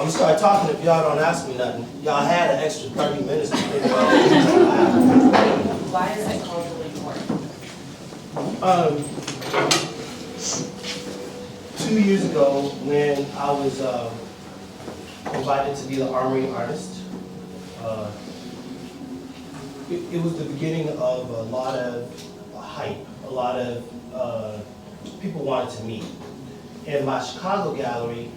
I'm gonna start talking if y'all don't ask me nothing. Y'all had an extra 30 minutes to think about it. Why is it culturally important? 2 years ago, when I was invited to be the armory artist, it was the beginning of a lot of hype. A lot of people wanted to meet. And my Chicago gallery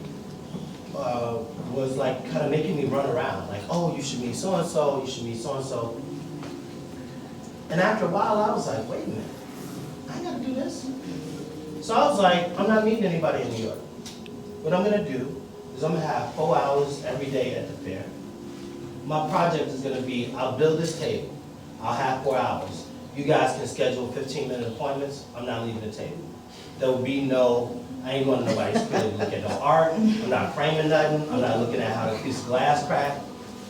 was like kind of making me run around, like, oh, you should meet so-and-so, you should meet so-and-so. And after a while, I was like, wait a minute, I ain't gotta do this. So I was like, I'm not meeting anybody in New York. What I'm gonna do is I'm gonna have 4 hours every day at the fair. My project is gonna be, I'll build this table. I'll have 4 hours. You guys can schedule 15-minute appointments. I'm not leaving the table. There will be no, I ain't going to nobody's crib to look at no art. I'm not framing nothing. I'm not looking at how the piece of glass cracked.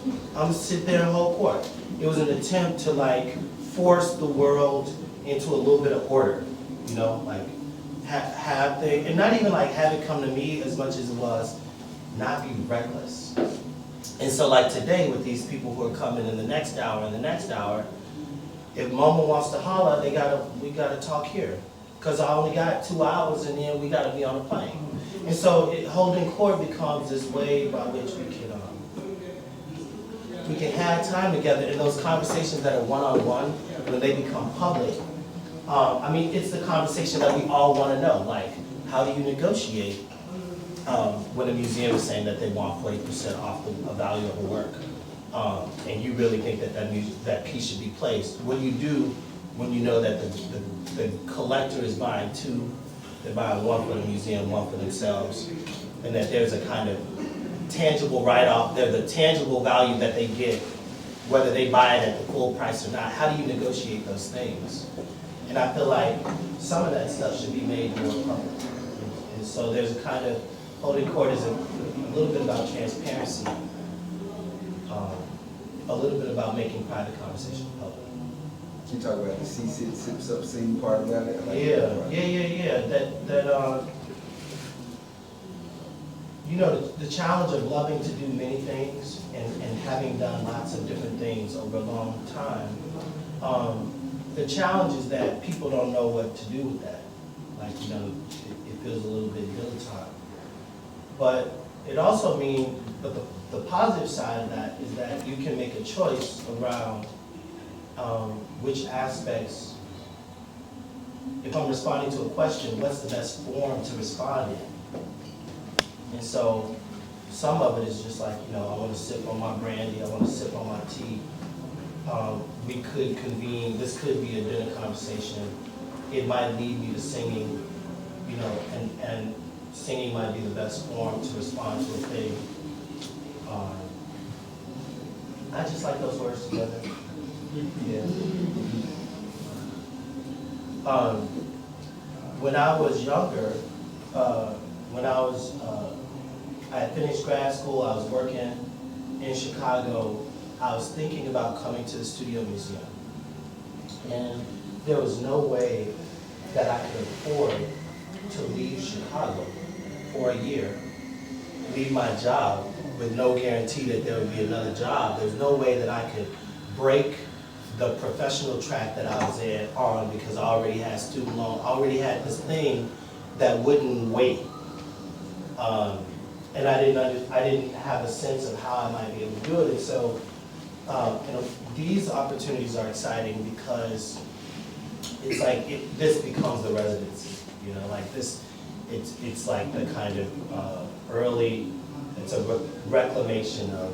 I'm gonna sit there and hold court. It was an attempt to like force the world into a little bit of order, you know, like have things, and not even like have it come to me as much as it was not be reckless. And so like today with these people who are coming in the next hour and the next hour, if Mama wants to holler, we gotta talk here. Because I only got 2 hours and then we gotta be on a plane. And so holding court becomes this way by which we can have time together in those conversations that are one-on-one, when they become public. I mean, it's the conversation that we all wanna know, like, how do you negotiate when a museum is saying that they want 40% off the value of the work, and you really think that that piece should be placed? What do you do when you know that the collector is buying two, they're buying one for the museum, one for themselves, and that there's a kind of tangible write-off, there's a tangible value that they get, whether they buy it at the full price or not? How do you negotiate those things? And I feel like some of that stuff should be made more public. And so there's a kind of, holding court is a little bit about transparency, a little bit about making private conversation public. You talk about the sips up scene part of that? Like Yeah. You know, the challenge of loving to do many things and having done lots of different things over a long time, the challenge is that people don't know what to do with that. Like, you know, it feels a little bit dilettante. But it also means, but the positive side of that is that you can make a choice around which aspects, if I'm responding to a question, what's the best form to respond in? And so some of it is just like, you know, I want to sip on my brandy, I want to sip on my tea. We could convene, this could be a dinner conversation. It might lead me to singing, you know, and singing might be the best form to respond to a thing. I just like those words together. Yeah. When I was younger, I had finished grad school, I was working in Chicago, I was thinking about coming to the Studio Museum. And there was no way that I could afford to leave Chicago for a year, leave my job with no guarantee that there would be another job. There's no way that I could break the professional track that I was on because I already had student loan, I already had this thing that wouldn't wait. And I didn't have a sense of how I might be able to do it. And so, you know, these opportunities are exciting because it's like this becomes the residency. You know, like this, it's like the kind of early. It's a reclamation of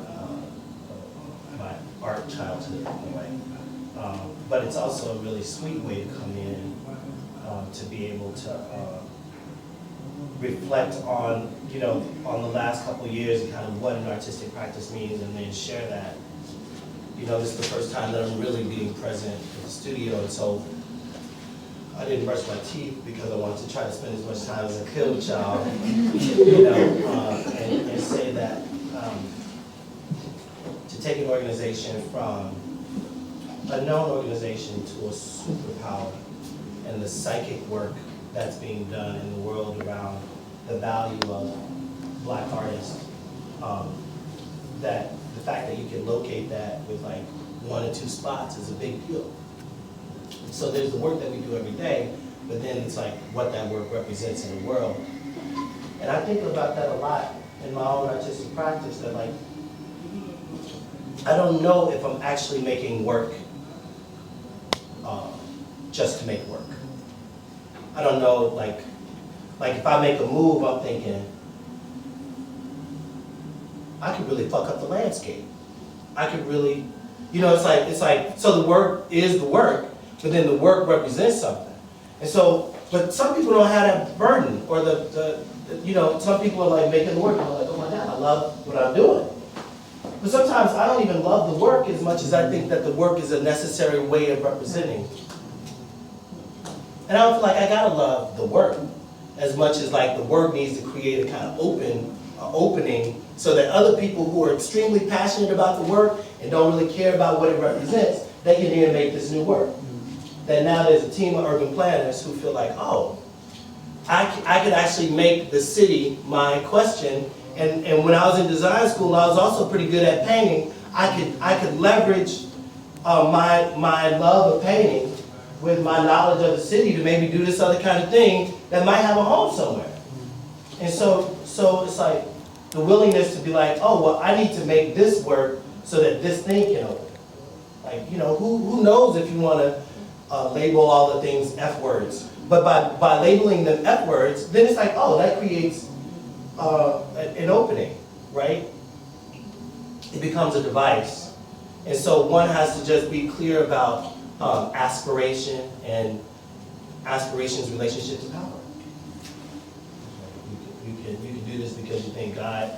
my art childhood in a way. But it's also a really sweet way to come in to be able to reflect on, you know, on the last couple of years and kind of what an artistic practice means, and then share that. You know, this is the first time that I'm really being present in the studio, and so I didn't brush my teeth because I wanted to try to spend as much time as I could with y'all, you know, and say that to take an organization from a known organization to a superpower, and the psychic work that's being done in the world around the value of Black artists that the fact that you can locate that with like 1 or 2 spots is a big deal. So there's the work that we do every day, but then it's like what that work represents in the world. And I think about that a lot in my own artistic practice, that like, I don't know if I'm actually making work just to make work. I don't know, like if I make a move, I'm thinking, I could really fuck up the landscape. I could really, it's like, so the work is the work, but then the work represents something. And so, but some people don't have that burden, or some people are like making the work, and I'm like, oh my God, I love what I'm doing. But sometimes I don't even love the work as much as I think that the work is a necessary way of representing. And I don't feel like I gotta love the work as much as like the work needs to create a kind of opening so that other people who are extremely passionate about the work and don't really care about what it represents, they can then make this new work. That now there's a team of urban planners who feel like, oh, I could actually make the city my question. And when I was in design school, I was also pretty good at painting. I could leverage my love of painting with my knowledge of the city to maybe do this other kind of thing that might have a home somewhere. And so it's like the willingness to be like, oh, well, I need to make this work so that this thing can open. Like, who knows if you want to label all the things F words. But by labeling them F words, then it's like, oh, that creates an opening, right? It becomes a device. And so one has to just be clear about aspiration and aspiration's relationship to power. You can do this because you think God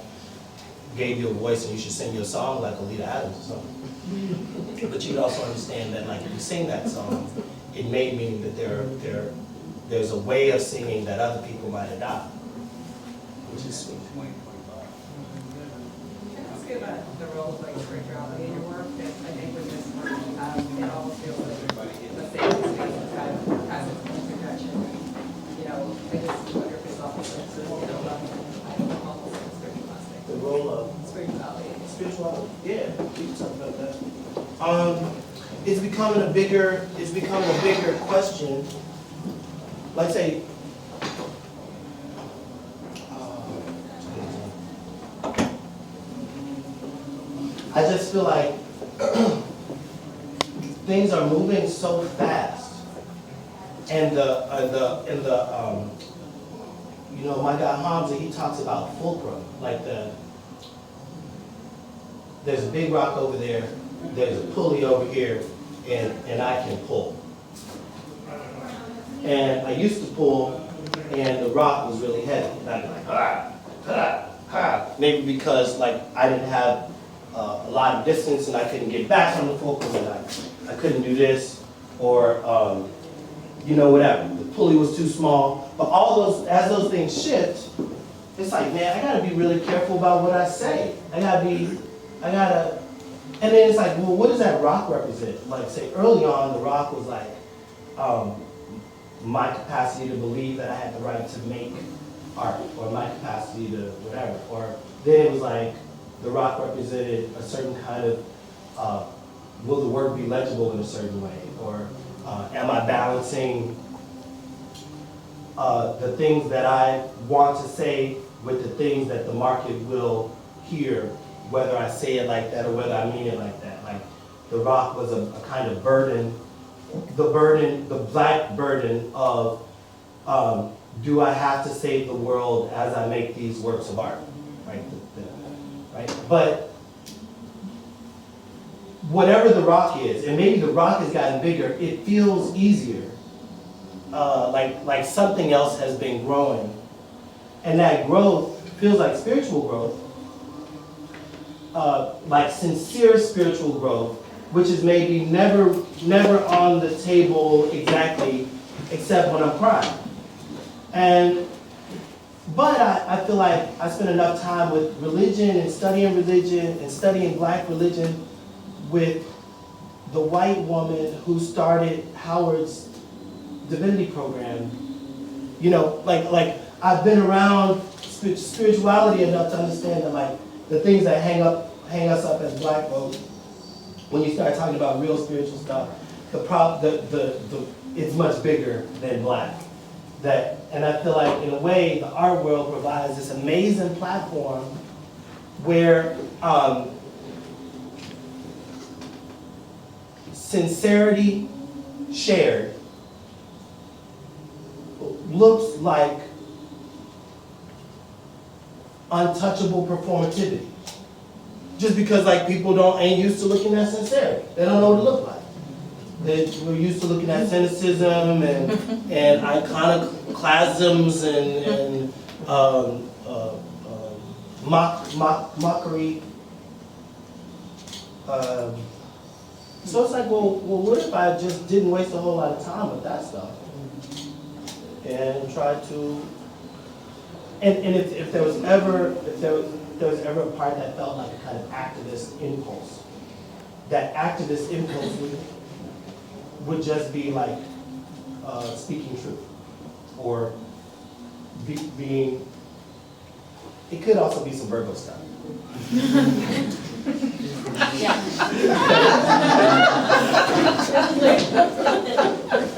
gave you a voice and you should sing your song like Alita Adams or something. But you can also understand that like if you sing that song, it may mean that there's a way of singing that other people might adopt, which is sweet. Can I ask you about the role of like spirituality in your work? Because I think with this work, it all feels like a safe space that kind of has its own projection. I just wonder if it's also I don't know, almost like spirituality. The role of Spirituality. spirituality, yeah, we can talk about that. It's becoming a bigger question. Like say, I just feel like things are moving so fast, and my guy Hamza, he talks about fulcrum, like there's a big rock over there, there's a pulley over here, and I can pull. And I used to pull, and the rock was really heavy, and I'd be like, maybe because like I didn't have a lot of distance and I couldn't get back from the fulcrum, and I couldn't do this, or whatever. The pulley was too small. But as those things shift, it's like, man, I gotta be really careful about what I say. And then it's like, well, what does that rock represent? Like, say, early on, the rock was like my capacity to believe that I had the right to make art, or my capacity to whatever. Or then it was like, the rock represented a certain kind of, will the work be legible in a certain way? Or am I balancing the things that I want to say with the things that the market will hear, whether I say it like that or whether I mean it like that? Like the rock was a kind of burden, the black burden of, do I have to save the world as I make these works of art, right? Right? But whatever the rock is, and maybe the rock has gotten bigger, it feels easier. Like something else has been growing. And that growth feels like spiritual growth, like sincere spiritual growth, which is maybe never on the table exactly, except when I'm crying. But I feel like I spend enough time with religion and studying black religion with the white woman who started Howard's divinity program. Like I've been around spirituality enough to understand that like the things that hang us up as black folks, when you start talking about real spiritual stuff, it's much bigger than black. And I feel like in a way, the art world provides this amazing platform where sincerity shared looks like untouchable performativity. Just because like people ain't used to looking at sincerity. They don't know what it looks like. We're used to looking at cynicism and iconoclasms and mockery. So it's like, well, what if I just didn't waste a whole lot of time with that stuff and tried to, and if there was ever a part that felt like a kind of activist impulse, that activist impulse would just be like speaking truth, or being. It could also be some Virgo stuff.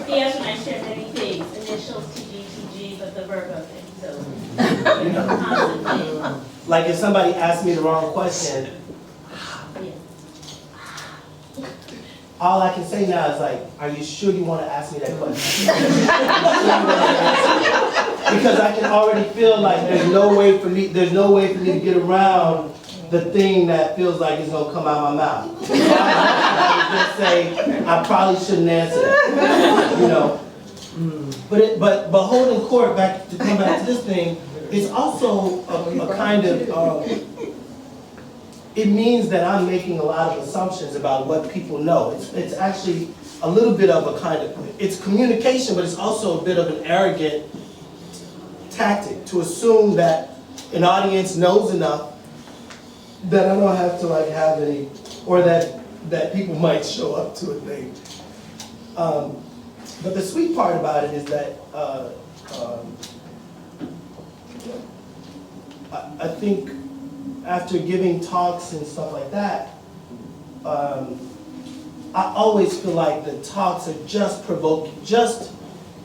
Theaster and I share many things, initials TG, but the Virgo thing, so. You know, Constantly. like if somebody asked me the wrong question, Yeah. all I can say now is like, are you sure you want to ask me that question? Because I can already feel like there's no way for me to get around the thing that feels like it's gonna come out my mouth. I would just say, I probably shouldn't answer that, you know. But holding court, to come back to this thing, is also a kind of, it means that I'm making a lot of assumptions about what people know. It's actually a little bit of a kind of, it's communication, but it's also a bit of an arrogant tactic to assume that an audience knows enough that I don't have to like have any, or that people might show up to a thing. But the sweet part about it is that I think after giving talks and stuff like that, I always feel like the talks are just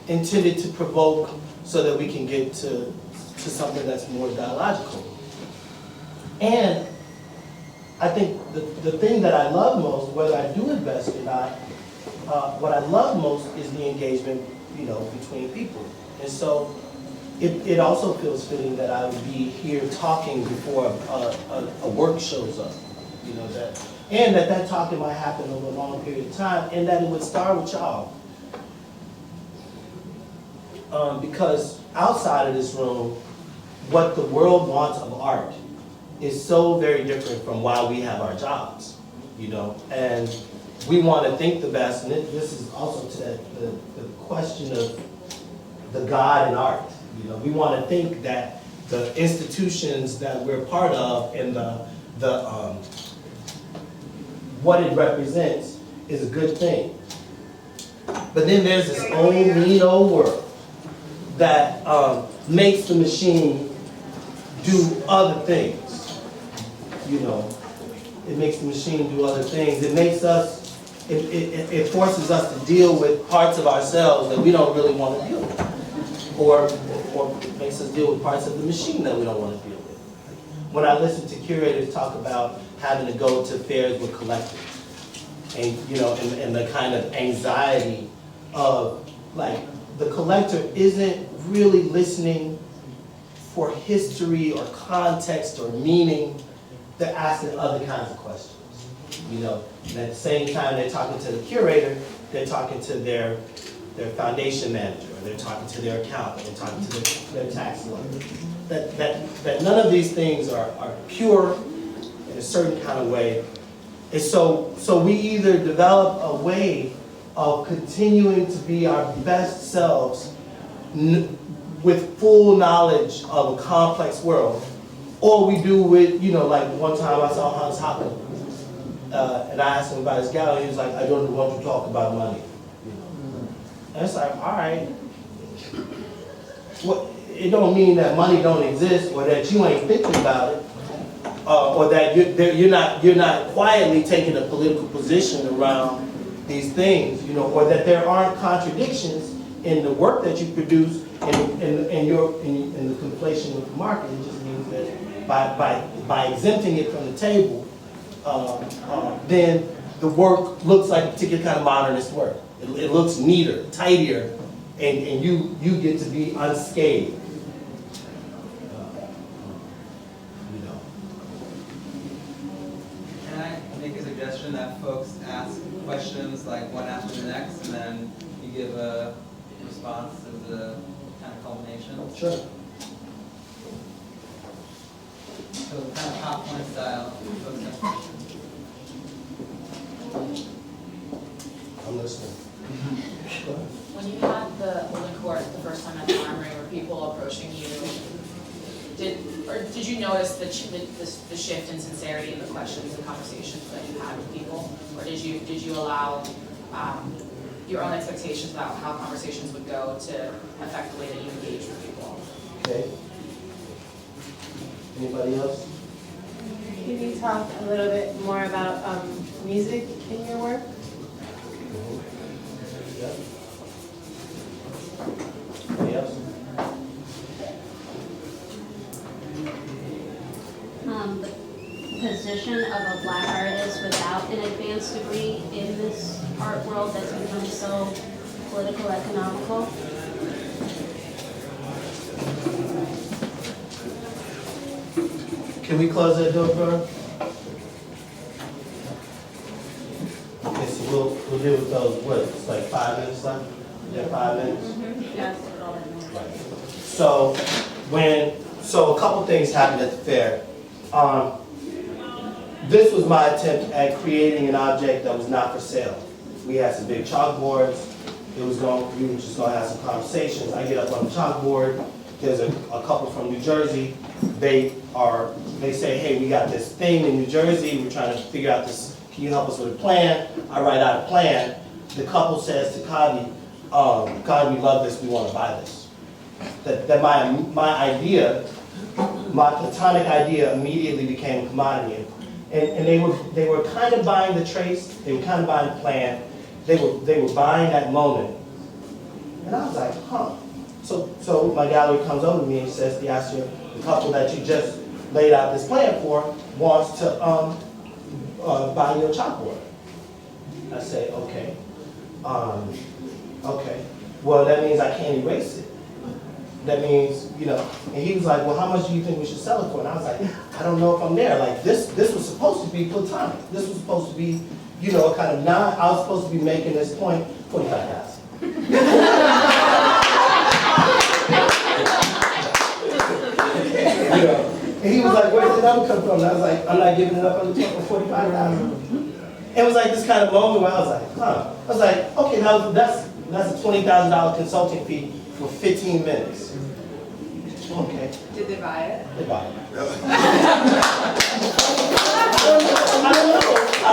intended to provoke so that we can get to something that's more dialogical. And I think the thing that I love most, whether I do invest or not, what I love most is the engagement, you know, between people. And so it also feels fitting that I would be here talking before a work shows up, you know, that talking might happen over a long period of time, and that it would start with y'all. Because outside of this room, what the world wants of art is so very different from why we have our jobs, you know, and we want to think the best, and this is also to the question of the God in art, you know, we want to think that the institutions that we're part of and the what it represents is a good thing. But then there's this old mean old world that makes the machine do other things. You know, it makes the machine do other things. It makes us, it forces us to deal with parts of ourselves that we don't really want to deal with. Or it makes us deal with parts of the machine that we don't want to deal with. When I listen to curators talk about having to go to fairs with collectors, and you know, and the kind of anxiety of like the collector isn't really listening for history or context or meaning. They're asking other kinds of questions, you know. And at the same time they're talking to the curator, they're talking to their foundation manager, or they're talking to their accountant, they're talking to their tax lawyer. That none of these things are pure in a certain kind of way. And so we either develop a way of continuing to be our best selves with full knowledge of a complex world, or we do with, you know, like one time I saw Hans Hoppen, and I asked him about his gallery, he was like, I don't want to talk about money. You know? And it's like, all right. It don't mean that money don't exist or that you ain't thinking about it, or that you're not quietly taking a political position around these things, you know, or that there aren't contradictions in the work that you produce in the conflation with the market. It just means that by exempting it from the table, then the work looks like a particular kind of modernist work. It looks neater, tidier, and you get to be unscathed. Can I make a suggestion that folks ask questions like one after the next, and then you give a response as a kind of culmination? Sure. So kind of popcorn style, folks ask questions. I'm listening. Go ahead. When you had the Golden Court the first time at the Armory, were people approaching you? Did you notice the shift in sincerity in the questions and conversations that you had with people, or did you allow your own expectations about how conversations would go to affect the way that you engage with people? Okay. Anybody else? Can you talk a little bit more about music in your work? Yeah. Anybody else? The position of a Black artist without an advanced degree in this art world that's become so political, economical. Can we close that door for her? Okay, so we'll deal with those, what, it's like 5 minutes left? Yeah, 5 minutes? Yes, all that matters. Right. So a couple things happened at the fair. This was my attempt at creating an object that was not for sale. We had some big chalkboards. We were just gonna have some conversations. I get up on the chalkboard. There's a couple from New Jersey. They say, hey, we got this thing in New Jersey. We're trying to figure out this. Can you help us with a plan? I write out a plan. The couple says to Kadi, God, we love this. We want to buy this. That my idea, my platonic idea, immediately became a commodity. And they were kind of buying the trace. They were kind of buying the plan. They were buying that moment. And I was like, huh. So my gallery comes over to me and says, Theaster, the couple that you just laid out this plan for wants to buy your chalkboard. I say, okay. Okay. Well, that means I can't erase it. That means, you know, and he was like, well, how much do you think we should sell it for? And I was like, I don't know if I'm there. Like, this was supposed to be platonic. This was supposed to be, you know, kind of I was supposed to be making this point, 45,000. You know, and he was like, where's the number come from? And I was like, I'm not giving it up on the top of 45,000. It was like this kind of moment where I was like, huh. I was like, okay, now that's a $20,000 consulting fee for 15 minutes. Okay. Did they buy it? They buy it. I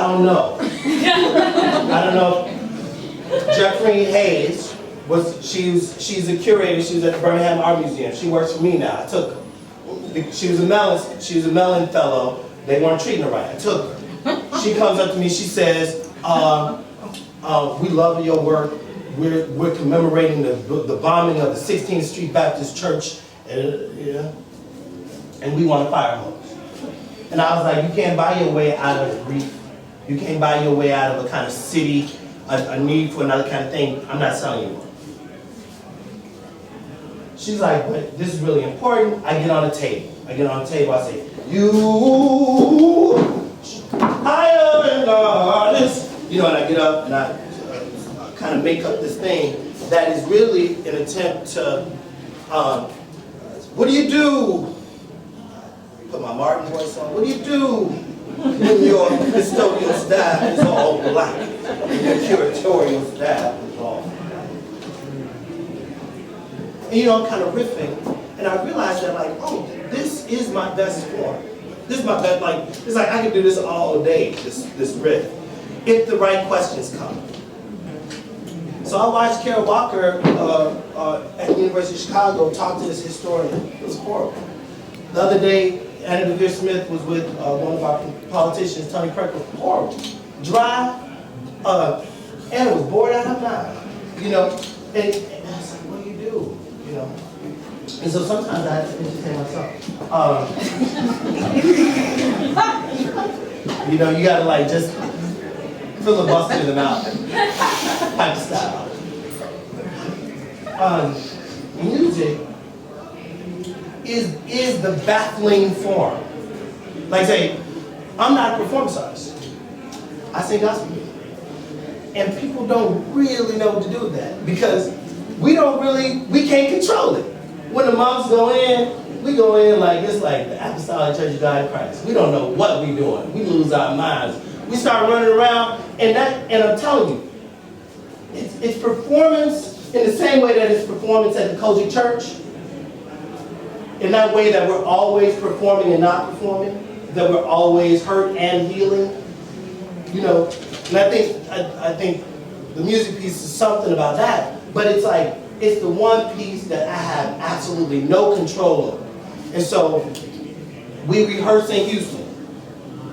don't know. Jeffrey Hayes she's a curator. She was at the Birmingham Art Museum. She works for me now. I took her. She was a Mellon fellow. They weren't treating her right. I took her. She comes up to me. She says, "We love your work. We're commemorating the bombing of the 16th Street Baptist Church, and we want a fire hose." And I was like, "You can't buy your way out of grief. You can't buy your way out of a kind of city, a need for another kind of thing. I'm not selling you one." She's like, "But this is really important." I get on the table. I say, "You hire an artist." You know, and I get up and I kind of make up this thing that is really an attempt to, what do you do? Put my Martin voice on. What do you do when your custodial staff is all black and your curatorial staff is all black? And you know, I'm kind of riffing, and I realized that, like, oh, this is my best form. This is my best, like, it's like I could do this all day, this riff, if the right questions come. So I watched Kara Walker at the University of Chicago talk to this historian. It was horrible. The other day, Anna DeVere Smith was with one of our politicians, Tony Kirkland. Horrible, dry. Anna was bored out of her mind, you know. And I was like, what do you do, you know? And so sometimes I have to entertain myself. You know, you gotta like just filibuster them out, type of style. Music is the baffling form. Like say, I'm not a performance artist. I sing gospel music. And people don't really know what to do with that because we can't control it. When the moms go in, we go in like it's like the Apostolic Church of God in Christ. We don't know what we're doing. We lose our minds. We start running around, and I'm telling you, it's performance in the same way that it's performance at the Kojic Church. In that way that we're always performing and not performing, that we're always hurt and healing. You know, and I think the music piece is something about that, but it's like, it's the one piece that I have absolutely no control over. And so, we rehearse in Houston.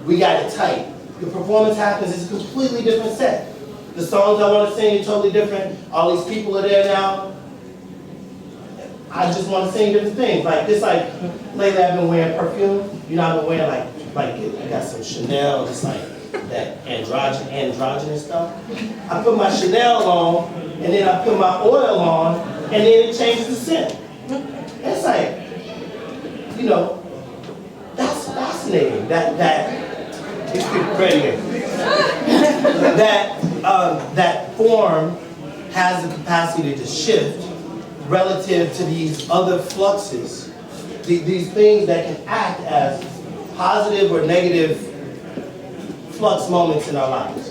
We got it tight. The performance happens, it's a completely different set. The songs I want to sing are totally different. All these people are there now. I just want to sing different things. Like this, like lately I've been wearing perfume. You know, I've been wearing like I got some Chanel, just like that androgynous stuff. I put my Chanel on, and then I put my oil on, and then it changes the scent. It's like, you know, that's fascinating. That form has the capacity to shift relative to these other fluxes, these things that can act as positive or negative flux moments in our lives.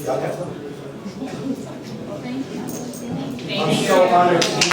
Y'all got fun? Thank you. Thank I'm you. so honored to be